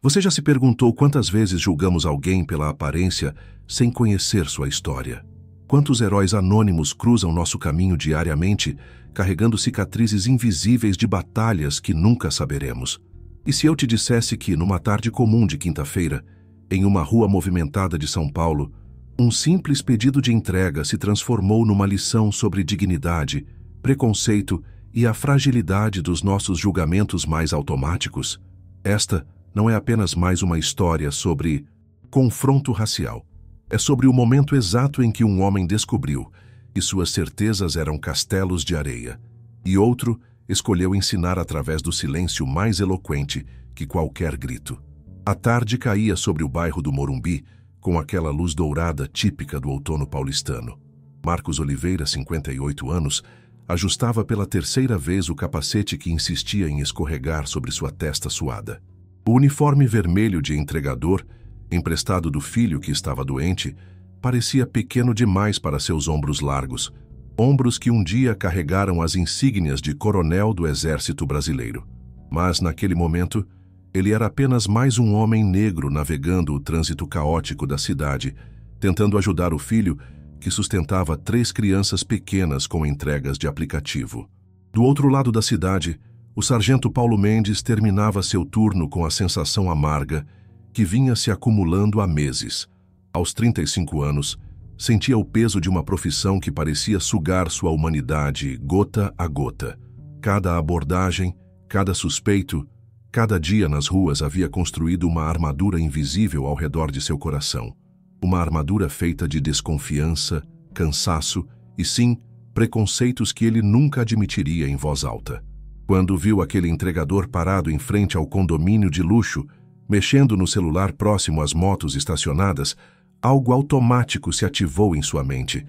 Você já se perguntou quantas vezes julgamos alguém pela aparência sem conhecer sua história? Quantos heróis anônimos cruzam nosso caminho diariamente, carregando cicatrizes invisíveis de batalhas que nunca saberemos? E se eu te dissesse que, numa tarde comum de quinta-feira, em uma rua movimentada de São Paulo, um simples pedido de entrega se transformou numa lição sobre dignidade, preconceito e a fragilidade dos nossos julgamentos mais automáticos? Esta não é apenas mais uma história sobre confronto racial. É sobre o momento exato em que um homem descobriu que suas certezas eram castelos de areia, e outro escolheu ensinar através do silêncio mais eloquente que qualquer grito. A tarde caía sobre o bairro do Morumbi, com aquela luz dourada típica do outono paulistano. Marcos Oliveira, 58 anos, ajustava pela terceira vez o capacete que insistia em escorregar sobre sua testa suada. O uniforme vermelho de entregador, emprestado do filho que estava doente, parecia pequeno demais para seus ombros largos, ombros que um dia carregaram as insígnias de coronel do Exército Brasileiro. Mas, naquele momento, ele era apenas mais um homem negro navegando o trânsito caótico da cidade, tentando ajudar o filho que sustentava 3 crianças pequenas com entregas de aplicativo. Do outro lado da cidade, o sargento Paulo Mendes terminava seu turno com a sensação amarga que vinha se acumulando há meses. Aos 35 anos, sentia o peso de uma profissão que parecia sugar sua humanidade gota a gota. Cada abordagem, cada suspeito, cada dia nas ruas havia construído uma armadura invisível ao redor de seu coração. Uma armadura feita de desconfiança, cansaço e, sim, preconceitos que ele nunca admitiria em voz alta. Quando viu aquele entregador parado em frente ao condomínio de luxo, mexendo no celular próximo às motos estacionadas, algo automático se ativou em sua mente.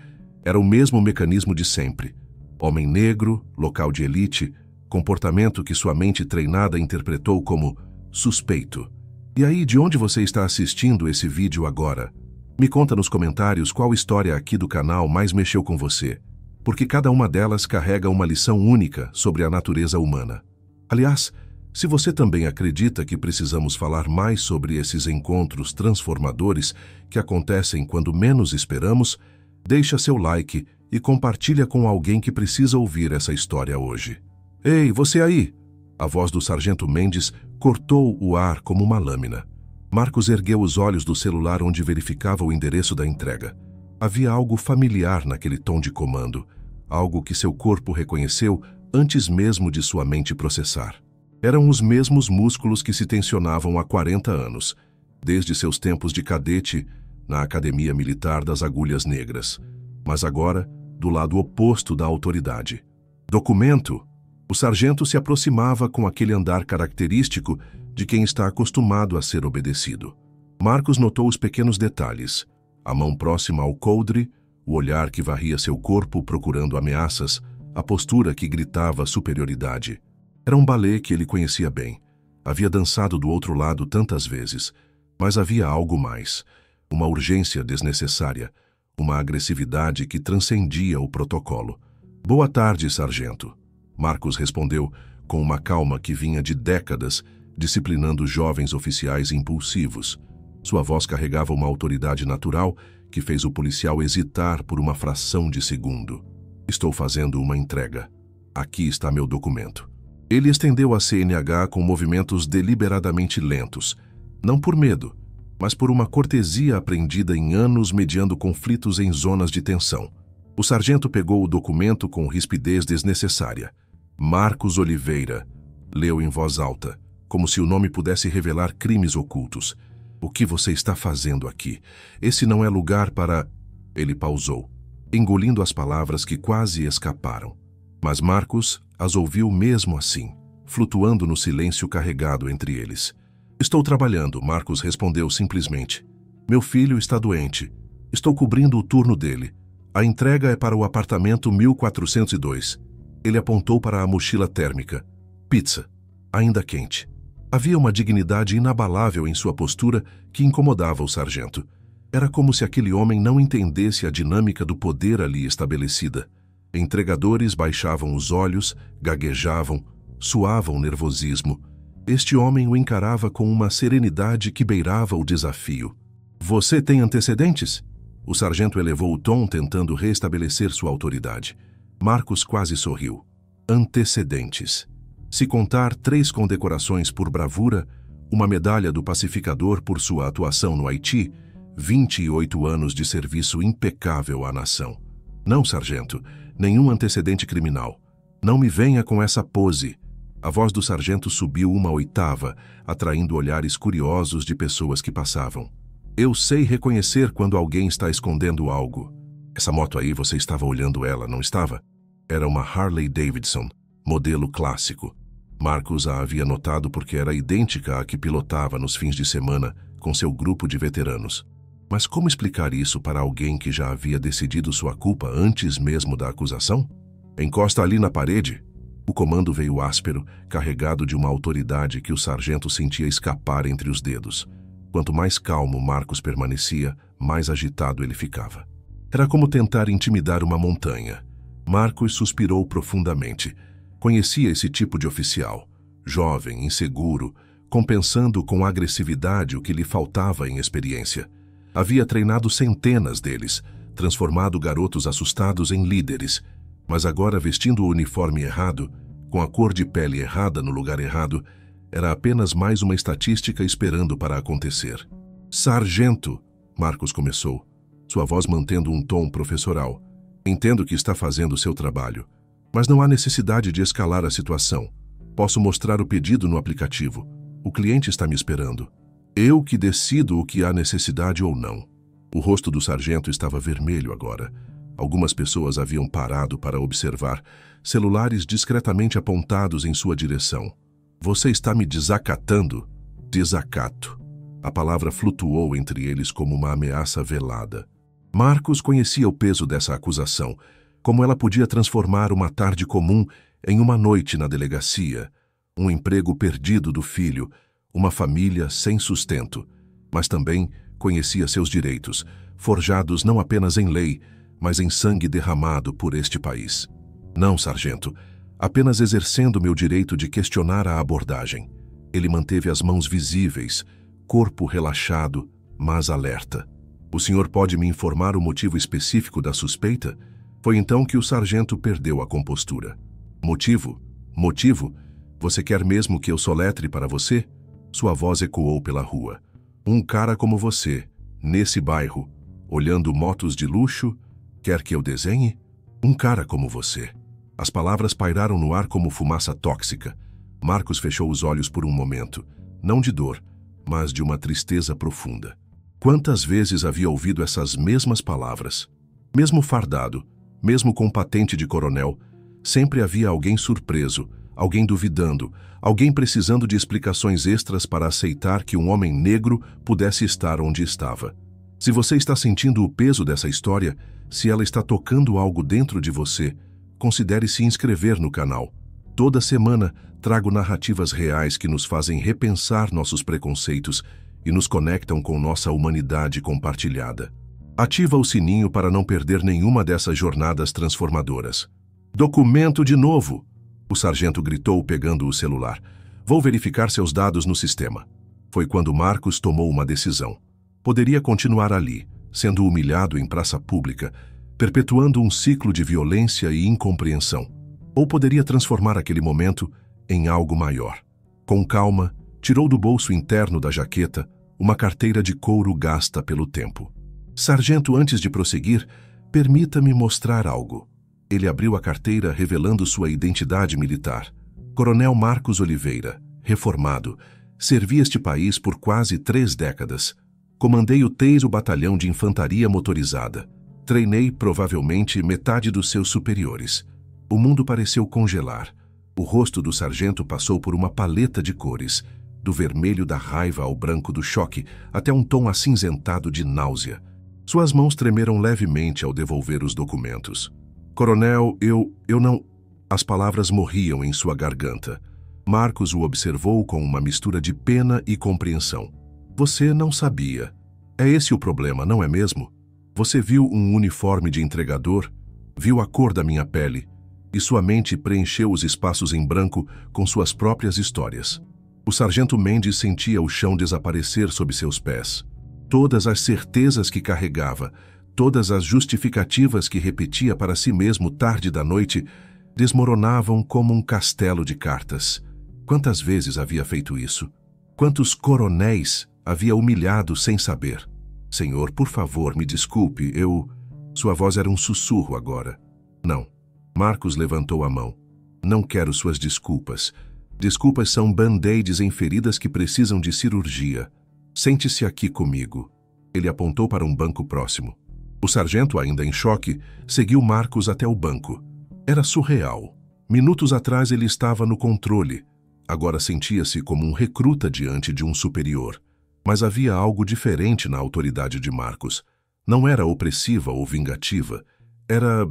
Era o mesmo mecanismo de sempre. Homem negro, local de elite, comportamento que sua mente treinada interpretou como suspeito. E aí, de onde você está assistindo esse vídeo agora? Me conta nos comentários qual história aqui do canal mais mexeu com você, porque cada uma delas carrega uma lição única sobre a natureza humana. Aliás, se você também acredita que precisamos falar mais sobre esses encontros transformadores que acontecem quando menos esperamos, deixa seu like e compartilha com alguém que precisa ouvir essa história hoje. Ei, você aí! A voz do sargento Mendes cortou o ar como uma lâmina. Marcos ergueu os olhos do celular onde verificava o endereço da entrega. Havia algo familiar naquele tom de comando, algo que seu corpo reconheceu antes mesmo de sua mente processar. Eram os mesmos músculos que se tensionavam há 40 anos, desde seus tempos de cadete na Academia Militar das Agulhas Negras, mas agora do lado oposto da autoridade. Documento! O sargento se aproximava com aquele andar característico de quem está acostumado a ser obedecido. Marcos notou os pequenos detalhes: a mão próxima ao coldre, o olhar que varria seu corpo procurando ameaças, a postura que gritava superioridade. Era um balé que ele conhecia bem. Havia dançado do outro lado tantas vezes, mas havia algo mais. Uma urgência desnecessária, uma agressividade que transcendia o protocolo. Boa tarde, sargento. Marcos respondeu com uma calma que vinha de décadas, disciplinando jovens oficiais impulsivos. Sua voz carregava uma autoridade natural que fez o policial hesitar por uma fração de segundo. Estou fazendo uma entrega. Aqui está meu documento. Ele estendeu a CNH com movimentos deliberadamente lentos, não por medo, mas por uma cortesia aprendida em anos mediando conflitos em zonas de tensão. O sargento pegou o documento com rispidez desnecessária. Marcos Oliveira, leu em voz alta, como se o nome pudesse revelar crimes ocultos. O que você está fazendo aqui? Esse não é lugar para... Ele pausou, engolindo as palavras que quase escaparam. Mas Marcos as ouviu mesmo assim, flutuando no silêncio carregado entre eles. Estou trabalhando, Marcos respondeu simplesmente. Meu filho está doente. Estou cobrindo o turno dele. A entrega é para o apartamento 1402. Ele apontou para a mochila térmica. Pizza, ainda quente. Havia uma dignidade inabalável em sua postura que incomodava o sargento. Era como se aquele homem não entendesse a dinâmica do poder ali estabelecida. Entregadores baixavam os olhos, gaguejavam, suavam nervosismo, Este homem o encarava com uma serenidade que beirava o desafio. Você tem antecedentes? O sargento elevou o tom, tentando restabelecer sua autoridade. Marcos quase sorriu. Antecedentes. Se contar 3 condecorações por bravura, uma medalha do pacificador por sua atuação no Haiti, 28 anos de serviço impecável à nação. Não, sargento, nenhum antecedente criminal. Não me venha com essa pose. A voz do sargento subiu uma oitava, atraindo olhares curiosos de pessoas que passavam. Eu sei reconhecer quando alguém está escondendo algo. Essa moto aí, você estava olhando ela, não estava? Era uma Harley Davidson, modelo clássico. Marcos a havia notado porque era idêntica à que pilotava nos fins de semana com seu grupo de veteranos. Mas como explicar isso para alguém que já havia decidido sua culpa antes mesmo da acusação? Encosta ali na parede. O comando veio áspero, carregado de uma autoridade que o sargento sentia escapar entre os dedos. Quanto mais calmo Marcos permanecia, mais agitado ele ficava. Era como tentar intimidar uma montanha. Marcos suspirou profundamente. Conhecia esse tipo de oficial. Jovem, inseguro, compensando com agressividade o que lhe faltava em experiência. Havia treinado centenas deles, transformado garotos assustados em líderes, mas agora vestindo o uniforme errado, com a cor de pele errada no lugar errado, era apenas mais uma estatística esperando para acontecer. Sargento, Marcos começou, sua voz mantendo um tom professoral. Entendo que está fazendo seu trabalho, mas não há necessidade de escalar a situação. Posso mostrar o pedido no aplicativo. O cliente está me esperando. Eu que decido o que há necessidade ou não. O rosto do sargento estava vermelho agora. Algumas pessoas haviam parado para observar, celulares discretamente apontados em sua direção. Você está me desacatando? Desacato. A palavra flutuou entre eles como uma ameaça velada. Marcos conhecia o peso dessa acusação, como ela podia transformar uma tarde comum em uma noite na delegacia, um emprego perdido do filho, uma família sem sustento. Mas também conhecia seus direitos, forjados não apenas em lei, mas em sangue derramado por este país. Não, sargento, apenas exercendo meu direito de questionar a abordagem. Ele manteve as mãos visíveis, corpo relaxado, mas alerta. O senhor pode me informar o motivo específico da suspeita? Foi então que o sargento perdeu a compostura. Motivo? Motivo? Você quer mesmo que eu soletre para você? Sua voz ecoou pela rua. Um cara como você, nesse bairro, olhando motos de luxo, quer que eu desenhe? Um cara como você. As palavras pairaram no ar como fumaça tóxica. Marcos fechou os olhos por um momento, não de dor, mas de uma tristeza profunda. Quantas vezes havia ouvido essas mesmas palavras? Mesmo fardado, mesmo com patente de coronel, sempre havia alguém surpreso, alguém duvidando, alguém precisando de explicações extras para aceitar que um homem negro pudesse estar onde estava. Se você está sentindo o peso dessa história, se ela está tocando algo dentro de você, considere se inscrever no canal. Toda semana trago narrativas reais que nos fazem repensar nossos preconceitos e nos conectam com nossa humanidade compartilhada. Ativa o sininho para não perder nenhuma dessas jornadas transformadoras. Documento de novo! O sargento gritou pegando o celular. Vou verificar seus dados no sistema. Foi quando Marcos tomou uma decisão. Poderia continuar ali, sendo humilhado em praça pública, perpetuando um ciclo de violência e incompreensão. Ou poderia transformar aquele momento em algo maior. Com calma, tirou do bolso interno da jaqueta uma carteira de couro gasta pelo tempo. Sargento, antes de prosseguir, permita-me mostrar algo. Ele abriu a carteira revelando sua identidade militar. Coronel Marcos Oliveira, reformado, servi este país por quase 3 décadas. Comandei o 3º Batalhão de Infantaria Motorizada. Treinei provavelmente metade dos seus superiores. O mundo pareceu congelar. O rosto do sargento passou por uma paleta de cores, do vermelho da raiva ao branco do choque, até um tom acinzentado de náusea. Suas mãos tremeram levemente ao devolver os documentos. Coronel, eu não... As palavras morriam em sua garganta. Marcos o observou com uma mistura de pena e compreensão. Você não sabia. É esse o problema, não é mesmo? Você viu um uniforme de entregador, viu a cor da minha pele, e sua mente preencheu os espaços em branco com suas próprias histórias. O sargento Mendes sentia o chão desaparecer sob seus pés. Todas as certezas que carregava, todas as justificativas que repetia para si mesmo tarde da noite, desmoronavam como um castelo de cartas. Quantas vezes havia feito isso? Quantos coronéis havia humilhado sem saber? Senhor, por favor, me desculpe, Sua voz era um sussurro agora. Não. Marcos levantou a mão. Não quero suas desculpas. Desculpas são band-aids em feridas que precisam de cirurgia. Sente-se aqui comigo. Ele apontou para um banco próximo. O sargento, ainda em choque, seguiu Marcos até o banco. Era surreal. Minutos atrás ele estava no controle. Agora sentia-se como um recruta diante de um superior. Mas havia algo diferente na autoridade de Marcos. Não era opressiva ou vingativa. Era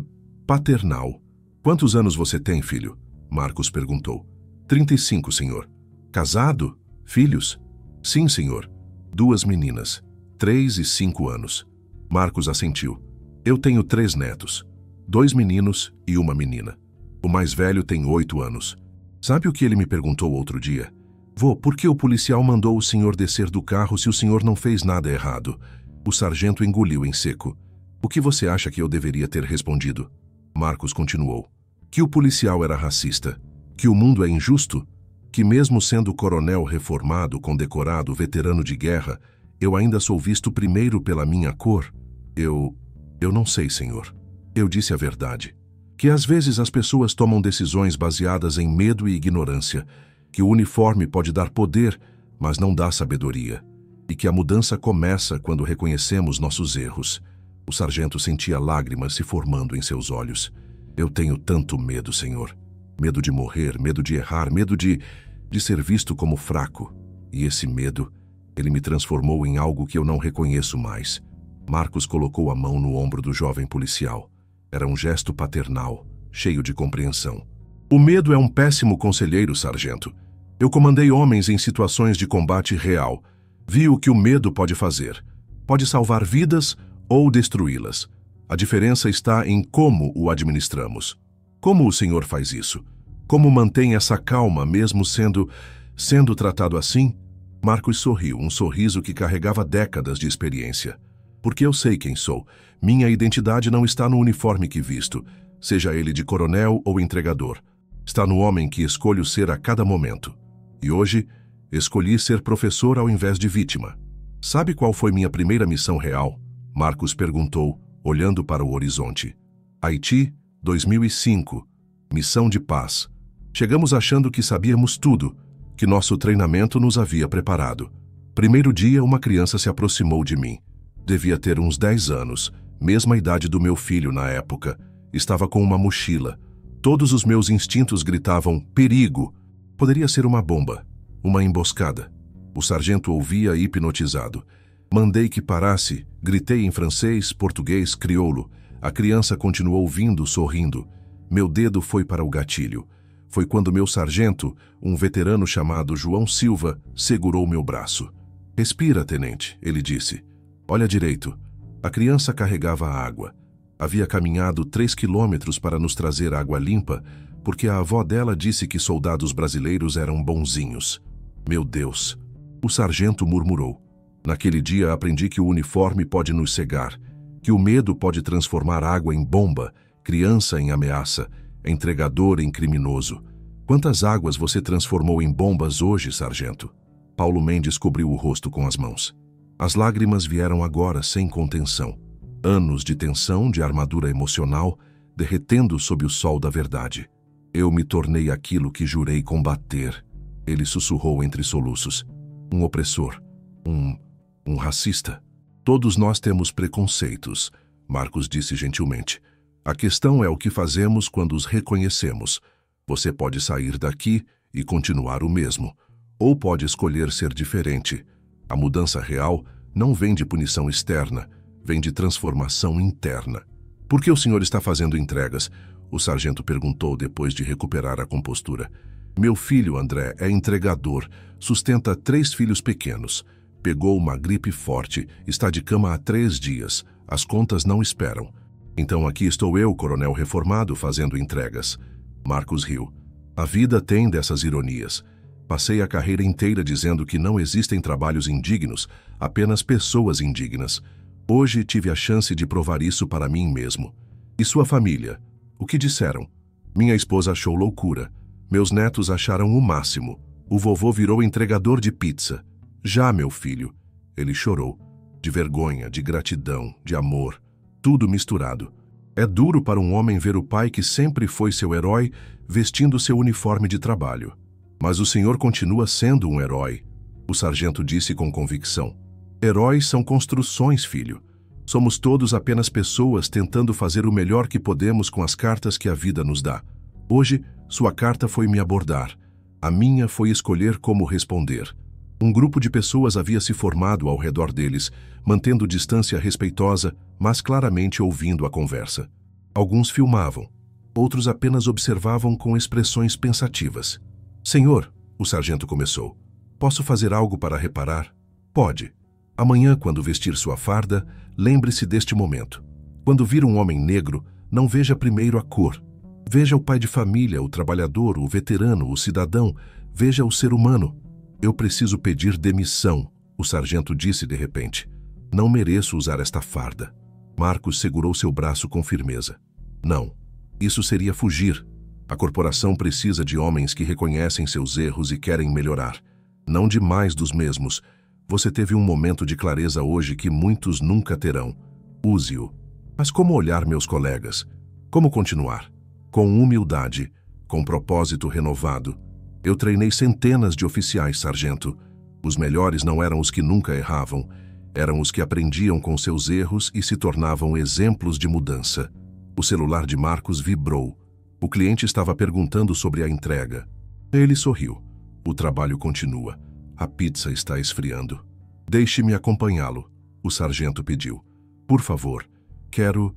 paternal. Quantos anos você tem, filho? Marcos perguntou. 35, senhor. Casado? Filhos? Sim, senhor. 2 meninas, 3 e 5 anos. Marcos assentiu. Eu tenho 3 netos. 2 meninos e 1 menina. O mais velho tem 8 anos. Sabe o que ele me perguntou outro dia? Vô, por que o policial mandou o senhor descer do carro se o senhor não fez nada errado? O sargento engoliu em seco. O que você acha que eu deveria ter respondido? Marcos continuou. Que o policial era racista. Que o mundo é injusto. Que mesmo sendo coronel reformado, condecorado, veterano de guerra, eu ainda sou visto primeiro pela minha cor. Eu não sei, senhor. Eu disse a verdade. Que às vezes as pessoas tomam decisões baseadas em medo e ignorância. Que o uniforme pode dar poder, mas não dá sabedoria. E que a mudança começa quando reconhecemos nossos erros. O sargento sentia lágrimas se formando em seus olhos. Eu tenho tanto medo, senhor. Medo de morrer, medo de errar, medo de ser visto como fraco. E esse medo, ele me transformou em algo que eu não reconheço mais. Marcos colocou a mão no ombro do jovem policial. Era um gesto paternal, cheio de compreensão. O medo é um péssimo conselheiro, sargento. Eu comandei homens em situações de combate real. Vi o que o medo pode fazer. Pode salvar vidas ou destruí-las. A diferença está em como o administramos. Como o senhor faz isso? Como mantém essa calma mesmo sendo tratado assim? Marcos sorriu, um sorriso que carregava décadas de experiência. Porque eu sei quem sou. Minha identidade não está no uniforme que visto, seja ele de coronel ou entregador. Está no homem que escolho ser a cada momento. E hoje, escolhi ser professor ao invés de vítima. Sabe qual foi minha primeira missão real? Marcos perguntou, olhando para o horizonte. Haiti, 2005. Missão de paz. Chegamos achando que sabíamos tudo, que nosso treinamento nos havia preparado. Primeiro dia, uma criança se aproximou de mim. Devia ter uns 10 anos, mesma idade do meu filho na época. Estava com uma mochila. Todos os meus instintos gritavam, perigo. Poderia ser uma bomba, uma emboscada. O sargento ouvia hipnotizado. Mandei que parasse, gritei em francês, português, crioulo. A criança continuou ouvindo, sorrindo. Meu dedo foi para o gatilho. Foi quando meu sargento, um veterano chamado João Silva, segurou meu braço. Respira, tenente, ele disse. Olha direito. A criança carregava água. Havia caminhado 3 quilômetros para nos trazer água limpa, porque a avó dela disse que soldados brasileiros eram bonzinhos. Meu Deus! O sargento murmurou. Naquele dia aprendi que o uniforme pode nos cegar, que o medo pode transformar água em bomba, criança em ameaça, entregador em criminoso. Quantas águas você transformou em bombas hoje, sargento? Paulo Mendes cobriu o rosto com as mãos. As lágrimas vieram agora sem contenção. Anos de tensão, de armadura emocional, derretendo sob o sol da verdade. Eu me tornei aquilo que jurei combater. Ele sussurrou entre soluços. Um opressor. Um racista. Todos nós temos preconceitos, Marcos disse gentilmente. A questão é o que fazemos quando os reconhecemos. Você pode sair daqui e continuar o mesmo, ou pode escolher ser diferente. A mudança real não vem de punição externa, vem de transformação interna. Por que o senhor está fazendo entregas? O sargento perguntou depois de recuperar a compostura. Meu filho, André, é entregador, sustenta 3 filhos pequenos. Pegou uma gripe forte, está de cama há 3 dias. As contas não esperam. Então aqui estou eu, coronel reformado, fazendo entregas. Marcos riu. A vida tem dessas ironias. Passei a carreira inteira dizendo que não existem trabalhos indignos, apenas pessoas indignas. Hoje tive a chance de provar isso para mim mesmo. E sua família? O que disseram? Minha esposa achou loucura. Meus netos acharam o máximo. O vovô virou entregador de pizza. Já, meu filho. Ele chorou. De vergonha, de gratidão, de amor. Tudo misturado. É duro para um homem ver o pai que sempre foi seu herói vestindo seu uniforme de trabalho. Mas o senhor continua sendo um herói. O sargento disse com convicção. Heróis são construções, filho. Somos todos apenas pessoas tentando fazer o melhor que podemos com as cartas que a vida nos dá. Hoje, sua carta foi me abordar. A minha foi escolher como responder. Um grupo de pessoas havia se formado ao redor deles, mantendo distância respeitosa, mas claramente ouvindo a conversa. Alguns filmavam. Outros apenas observavam com expressões pensativas. Senhor, o sargento começou. Posso fazer algo para reparar? Pode. Amanhã, quando vestir sua farda, lembre-se deste momento. Quando vir um homem negro, não veja primeiro a cor. Veja o pai de família, o trabalhador, o veterano, o cidadão. Veja o ser humano. Eu preciso pedir demissão, o sargento disse de repente. Não mereço usar esta farda. Marcos segurou seu braço com firmeza. Não. Isso seria fugir. A corporação precisa de homens que reconhecem seus erros e querem melhorar. Não de mais dos mesmos. Você teve um momento de clareza hoje que muitos nunca terão. Use-o. Mas como olhar meus colegas? Como continuar? Com humildade, com propósito renovado. Eu treinei centenas de oficiais, sargento. Os melhores não eram os que nunca erravam. Eram os que aprendiam com seus erros e se tornavam exemplos de mudança. O celular de Marcos vibrou. O cliente estava perguntando sobre a entrega. Ele sorriu. O trabalho continua. A pizza está esfriando. Deixe-me acompanhá-lo, o sargento pediu. Por favor, quero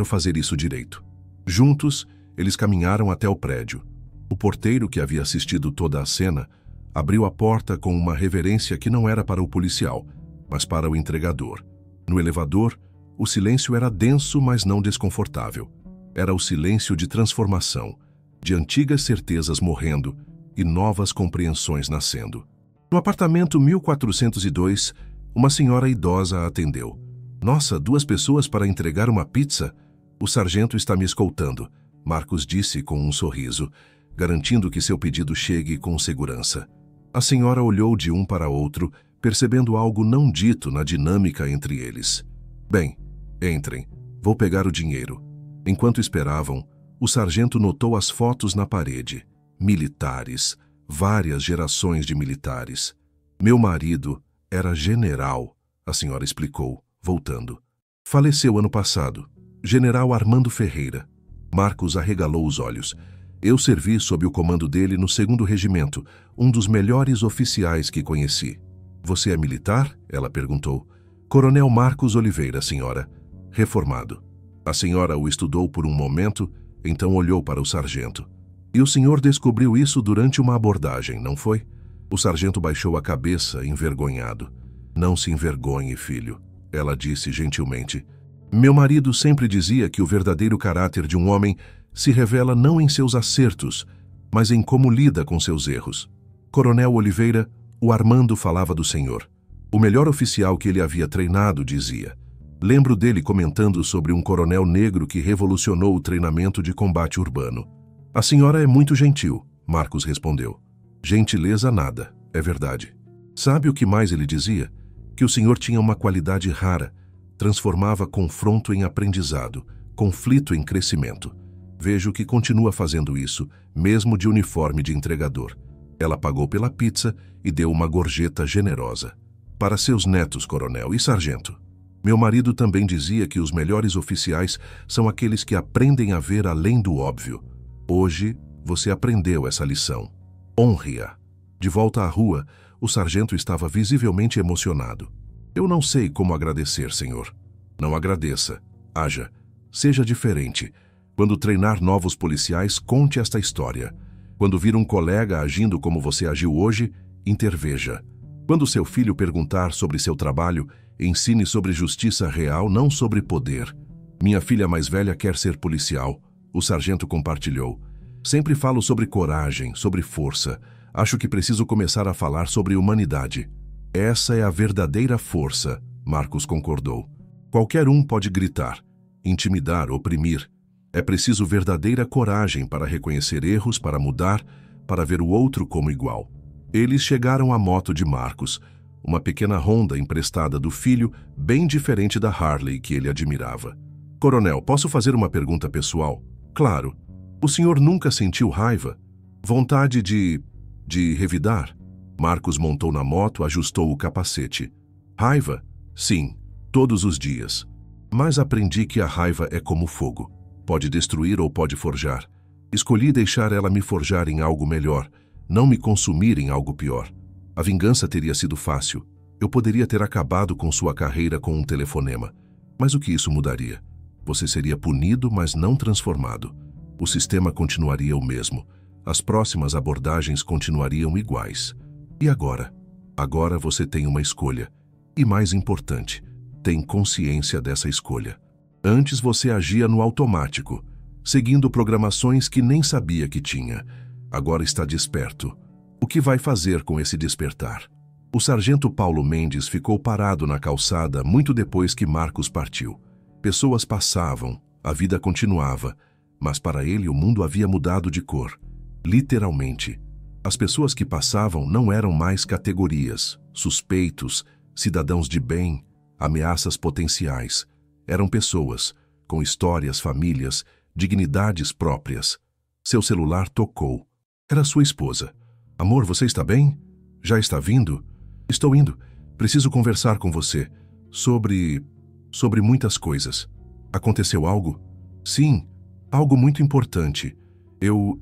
fazer isso direito. Juntos, eles caminharam até o prédio. O porteiro, que havia assistido toda a cena, abriu a porta com uma reverência que não era para o policial, mas para o entregador. No elevador, o silêncio era denso, mas não desconfortável. Era o silêncio de transformação, de antigas certezas morrendo e novas compreensões nascendo. No apartamento 1402, uma senhora idosa a atendeu. Nossa, 2 pessoas para entregar uma pizza? O sargento está me escoltando, Marcos disse com um sorriso, garantindo que seu pedido chegue com segurança. A senhora olhou de um para outro, percebendo algo não dito na dinâmica entre eles. Bem, entrem. Vou pegar o dinheiro. Enquanto esperavam, o sargento notou as fotos na parede. Militares. Várias gerações de militares. Meu marido era general, a senhora explicou, voltando. Faleceu ano passado. General Armando Ferreira. Marcos arregalou os olhos. Eu servi sob o comando dele no 2º Regimento, um dos melhores oficiais que conheci. Você é militar? Ela perguntou. Coronel Marcos Oliveira, senhora. Reformado. A senhora o estudou por um momento, então olhou para o sargento. E o senhor descobriu isso durante uma abordagem, não foi? O sargento baixou a cabeça, envergonhado. Não se envergonhe, filho, ela disse gentilmente. Meu marido sempre dizia que o verdadeiro caráter de um homem se revela não em seus acertos, mas em como lida com seus erros. Coronel Oliveira, o Armando falava do senhor. O melhor oficial que ele havia treinado dizia. Lembro dele comentando sobre um coronel negro que revolucionou o treinamento de combate urbano. A senhora é muito gentil, Marcos respondeu. Gentileza nada, é verdade. Sabe o que mais ele dizia? Que o senhor tinha uma qualidade rara, transformava confronto em aprendizado, conflito em crescimento. Vejo que continua fazendo isso, mesmo de uniforme de entregador. Ela pagou pela pizza e deu uma gorjeta generosa. Para seus netos, coronel e sargento. Meu marido também dizia que os melhores oficiais são aqueles que aprendem a ver além do óbvio. Hoje, você aprendeu essa lição. Honre-a. De volta à rua, o sargento estava visivelmente emocionado. Eu não sei como agradecer, senhor. Não agradeça. Haja. Seja diferente. Quando treinar novos policiais, conte esta história. Quando vir um colega agindo como você agiu hoje, interveja. Quando seu filho perguntar sobre seu trabalho, ensine sobre justiça real, não sobre poder. Minha filha mais velha quer ser policial. O sargento compartilhou. Sempre falo sobre coragem, sobre força. Acho que preciso começar a falar sobre humanidade. Essa é a verdadeira força, Marcos concordou. Qualquer um pode gritar, intimidar, oprimir. É preciso verdadeira coragem para reconhecer erros, para mudar, para ver o outro como igual. Eles chegaram à moto de Marcos, uma pequena Honda emprestada do filho, bem diferente da Harley que ele admirava. Coronel, posso fazer uma pergunta pessoal? Claro. O senhor nunca sentiu raiva? Vontade de revidar? Marcos montou na moto, ajustou o capacete. Raiva? Sim, todos os dias. Mas aprendi que a raiva é como fogo. Pode destruir ou pode forjar. Escolhi deixar ela me forjar em algo melhor, não me consumir em algo pior. A vingança teria sido fácil. Eu poderia ter acabado com sua carreira com um telefonema. Mas o que isso mudaria? Você seria punido, mas não transformado. O sistema continuaria o mesmo. As próximas abordagens continuariam iguais. E agora? Agora você tem uma escolha. E mais importante, tem consciência dessa escolha. Antes você agia no automático, seguindo programações que nem sabia que tinha. Agora está desperto. O que vai fazer com esse despertar? O sargento Paulo Mendes ficou parado na calçada muito depois que Marcos partiu. Pessoas passavam, a vida continuava, mas para ele o mundo havia mudado de cor. Literalmente. As pessoas que passavam não eram mais categorias, suspeitos, cidadãos de bem, ameaças potenciais. Eram pessoas, com histórias, famílias, dignidades próprias. Seu celular tocou. Era sua esposa. Amor, você está bem? Já está vindo? Estou indo. Preciso conversar com você. Sobre muitas coisas. Aconteceu algo? Sim, algo muito importante. Eu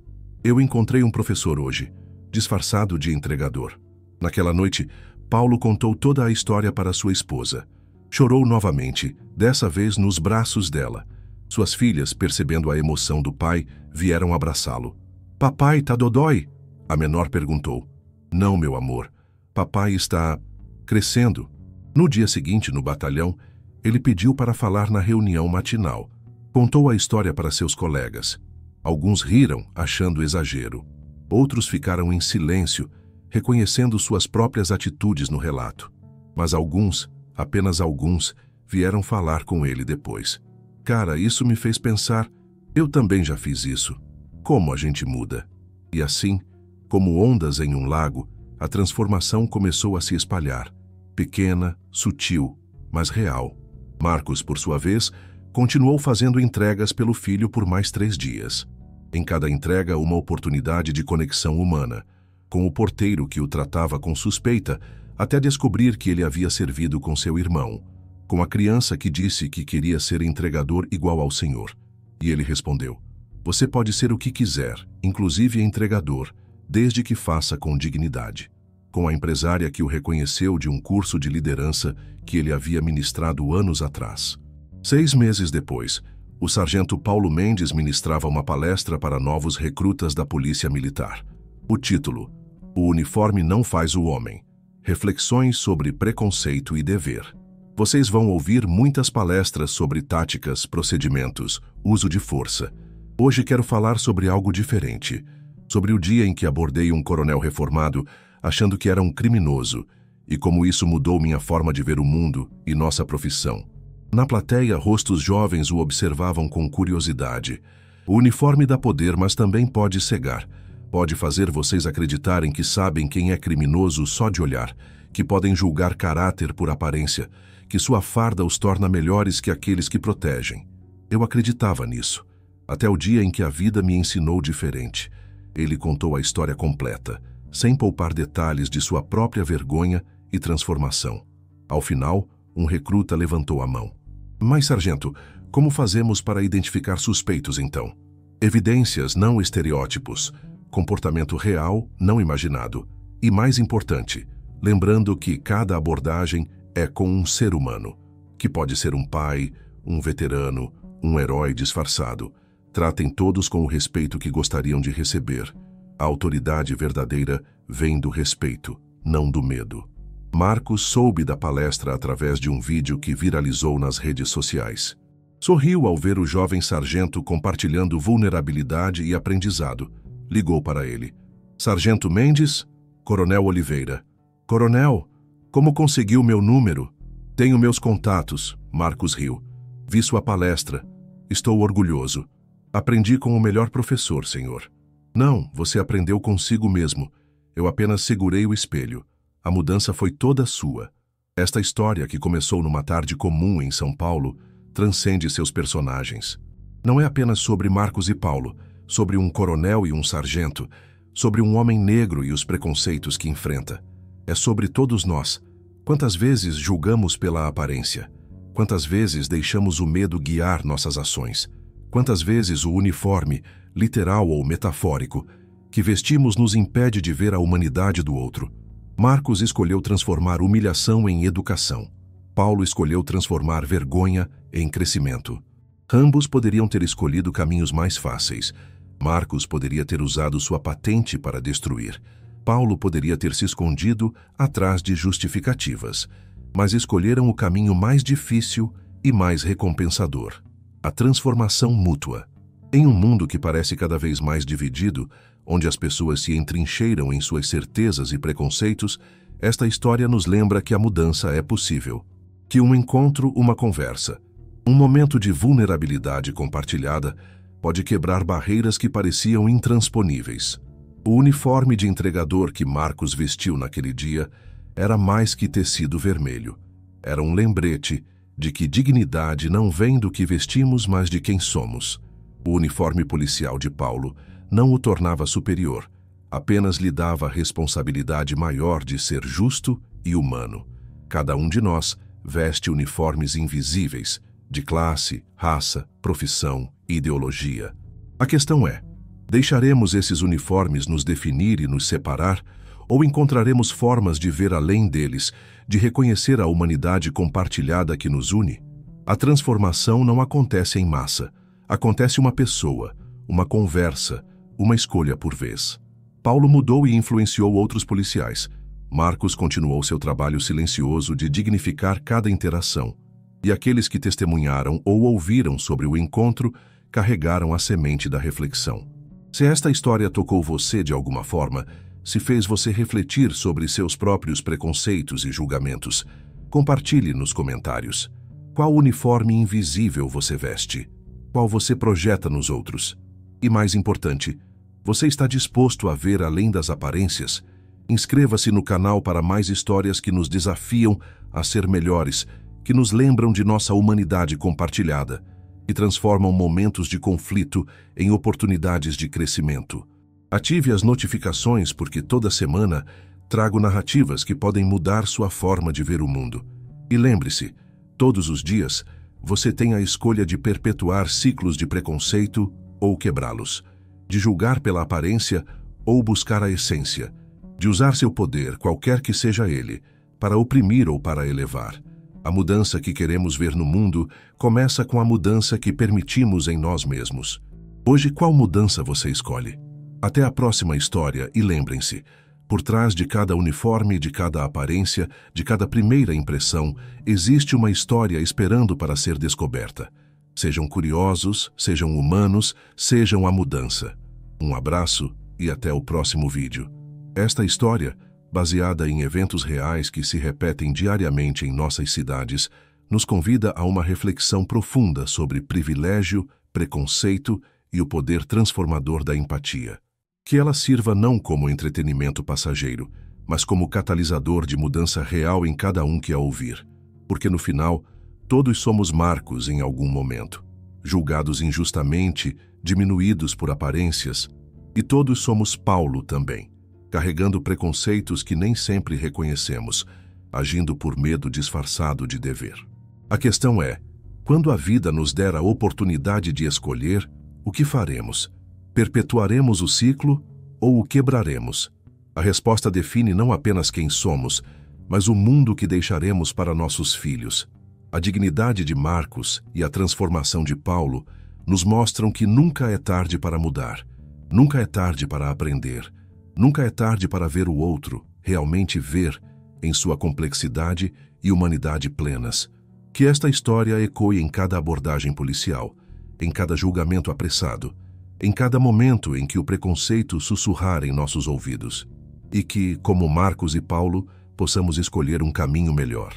encontrei um professor hoje, disfarçado de entregador. Naquela noite, Paulo contou toda a história para sua esposa. Chorou novamente, dessa vez nos braços dela. Suas filhas, percebendo a emoção do pai, vieram abraçá-lo. Papai, tá dodói? A menor perguntou. Não, meu amor. Papai está crescendo. No dia seguinte, no batalhão, ele pediu para falar na reunião matinal. Contou a história para seus colegas. Alguns riram, achando exagero. Outros ficaram em silêncio, reconhecendo suas próprias atitudes no relato. Mas alguns, apenas alguns, vieram falar com ele depois. Cara, isso me fez pensar, eu também já fiz isso. Como a gente muda? E assim, como ondas em um lago, a transformação começou a se espalhar. Pequena, sutil, mas real. Marcos, por sua vez, continuou fazendo entregas pelo filho por mais 3 dias. Em cada entrega, uma oportunidade de conexão humana, com o porteiro que o tratava com suspeita, até descobrir que ele havia servido com seu irmão, com a criança que disse que queria ser entregador igual ao Senhor. E ele respondeu, você pode ser o que quiser, inclusive entregador, desde que faça com dignidade. Com a empresária que o reconheceu de um curso de liderança que ele havia ministrado anos atrás. 6 meses depois, o sargento Paulo Mendes ministrava uma palestra para novos recrutas da Polícia Militar. O título, O uniforme não faz o homem. Reflexões sobre preconceito e dever. Vocês vão ouvir muitas palestras sobre táticas, procedimentos, uso de força. Hoje quero falar sobre algo diferente. Sobre o dia em que abordei um coronel reformado, achando que era um criminoso, e como isso mudou minha forma de ver o mundo e nossa profissão. Na plateia, rostos jovens o observavam com curiosidade. O uniforme dá poder, mas também pode cegar. Pode fazer vocês acreditarem que sabem quem é criminoso só de olhar, que podem julgar caráter por aparência, que sua farda os torna melhores que aqueles que protegem. Eu acreditava nisso, até o dia em que a vida me ensinou diferente. Ele contou a história completa, sem poupar detalhes de sua própria vergonha e transformação. Ao final, um recruta levantou a mão. Mas, sargento, como fazemos para identificar suspeitos, então? Evidências, não estereótipos. Comportamento real, não imaginado. E mais importante, lembrando que cada abordagem é com um ser humano, que pode ser um pai, um veterano, um herói disfarçado. Tratem todos com o respeito que gostariam de receber. A autoridade verdadeira vem do respeito, não do medo. Marcos soube da palestra através de um vídeo que viralizou nas redes sociais. Sorriu ao ver o jovem sargento compartilhando vulnerabilidade e aprendizado. Ligou para ele. Sargento Mendes, Coronel Oliveira. Coronel, como conseguiu meu número? Tenho meus contatos, Marcos riu. Vi sua palestra. Estou orgulhoso. Aprendi com o melhor professor, senhor. Não, você aprendeu consigo mesmo. Eu apenas segurei o espelho. A mudança foi toda sua. Esta história, que começou numa tarde comum em São Paulo, transcende seus personagens. Não é apenas sobre Marcos e Paulo, sobre um coronel e um sargento, sobre um homem negro e os preconceitos que enfrenta. É sobre todos nós. Quantas vezes julgamos pela aparência? Quantas vezes deixamos o medo guiar nossas ações? Quantas vezes o uniforme, literal ou metafórico, que vestimos nos impede de ver a humanidade do outro? Marcos escolheu transformar humilhação em educação. Paulo escolheu transformar vergonha em crescimento. Ambos poderiam ter escolhido caminhos mais fáceis. Marcos poderia ter usado sua patente para destruir. Paulo poderia ter se escondido atrás de justificativas. Mas escolheram o caminho mais difícil e mais recompensador: a transformação mútua. Em um mundo que parece cada vez mais dividido, onde as pessoas se entrincheiram em suas certezas e preconceitos, esta história nos lembra que a mudança é possível. Que um encontro, uma conversa, um momento de vulnerabilidade compartilhada pode quebrar barreiras que pareciam intransponíveis. O uniforme de entregador que Marcos vestiu naquele dia era mais que tecido vermelho. Era um lembrete de que dignidade não vem do que vestimos, mas de quem somos. O uniforme policial de Paulo não o tornava superior, apenas lhe dava a responsabilidade maior de ser justo e humano. Cada um de nós veste uniformes invisíveis, de classe, raça, profissão, ideologia. A questão é: deixaremos esses uniformes nos definir e nos separar, ou encontraremos formas de ver além deles, de reconhecer a humanidade compartilhada que nos une? A transformação não acontece em massa. Acontece uma pessoa, uma conversa, uma escolha por vez. Paulo mudou e influenciou outros policiais. Marcos continuou seu trabalho silencioso de dignificar cada interação. E aqueles que testemunharam ou ouviram sobre o encontro carregaram a semente da reflexão. Se esta história tocou você de alguma forma, se fez você refletir sobre seus próprios preconceitos e julgamentos, compartilhe nos comentários. Qual uniforme invisível você veste? Qual você projeta nos outros? E mais importante, você está disposto a ver além das aparências? Inscreva-se no canal para mais histórias que nos desafiam a ser melhores, que nos lembram de nossa humanidade compartilhada, que transformam momentos de conflito em oportunidades de crescimento. Ative as notificações, porque toda semana trago narrativas que podem mudar sua forma de ver o mundo. E lembre-se, todos os dias você tem a escolha de perpetuar ciclos de preconceito ou quebrá-los, de julgar pela aparência ou buscar a essência, de usar seu poder, qualquer que seja ele, para oprimir ou para elevar. A mudança que queremos ver no mundo começa com a mudança que permitimos em nós mesmos. Hoje, qual mudança você escolhe? Até a próxima história, e lembrem-se, por trás de cada uniforme, de cada aparência, de cada primeira impressão, existe uma história esperando para ser descoberta. Sejam curiosos, sejam humanos, sejam a mudança. Um abraço e até o próximo vídeo. Esta história, baseada em eventos reais que se repetem diariamente em nossas cidades, nos convida a uma reflexão profunda sobre privilégio, preconceito e o poder transformador da empatia. Que ela sirva não como entretenimento passageiro, mas como catalisador de mudança real em cada um que a ouvir. Porque no final, todos somos Marcos em algum momento, julgados injustamente, diminuídos por aparências, e todos somos Paulo também, carregando preconceitos que nem sempre reconhecemos, agindo por medo disfarçado de dever. A questão é: quando a vida nos der a oportunidade de escolher, o que faremos? Perpetuaremos o ciclo ou o quebraremos? A resposta define não apenas quem somos, mas o mundo que deixaremos para nossos filhos. A dignidade de Marcos e a transformação de Paulo nos mostram que nunca é tarde para mudar, nunca é tarde para aprender, nunca é tarde para ver o outro, realmente ver, em sua complexidade e humanidade plenas. Que esta história ecoe em cada abordagem policial, em cada julgamento apressado, em cada momento em que o preconceito sussurrar em nossos ouvidos, e que, como Marcos e Paulo, possamos escolher um caminho melhor.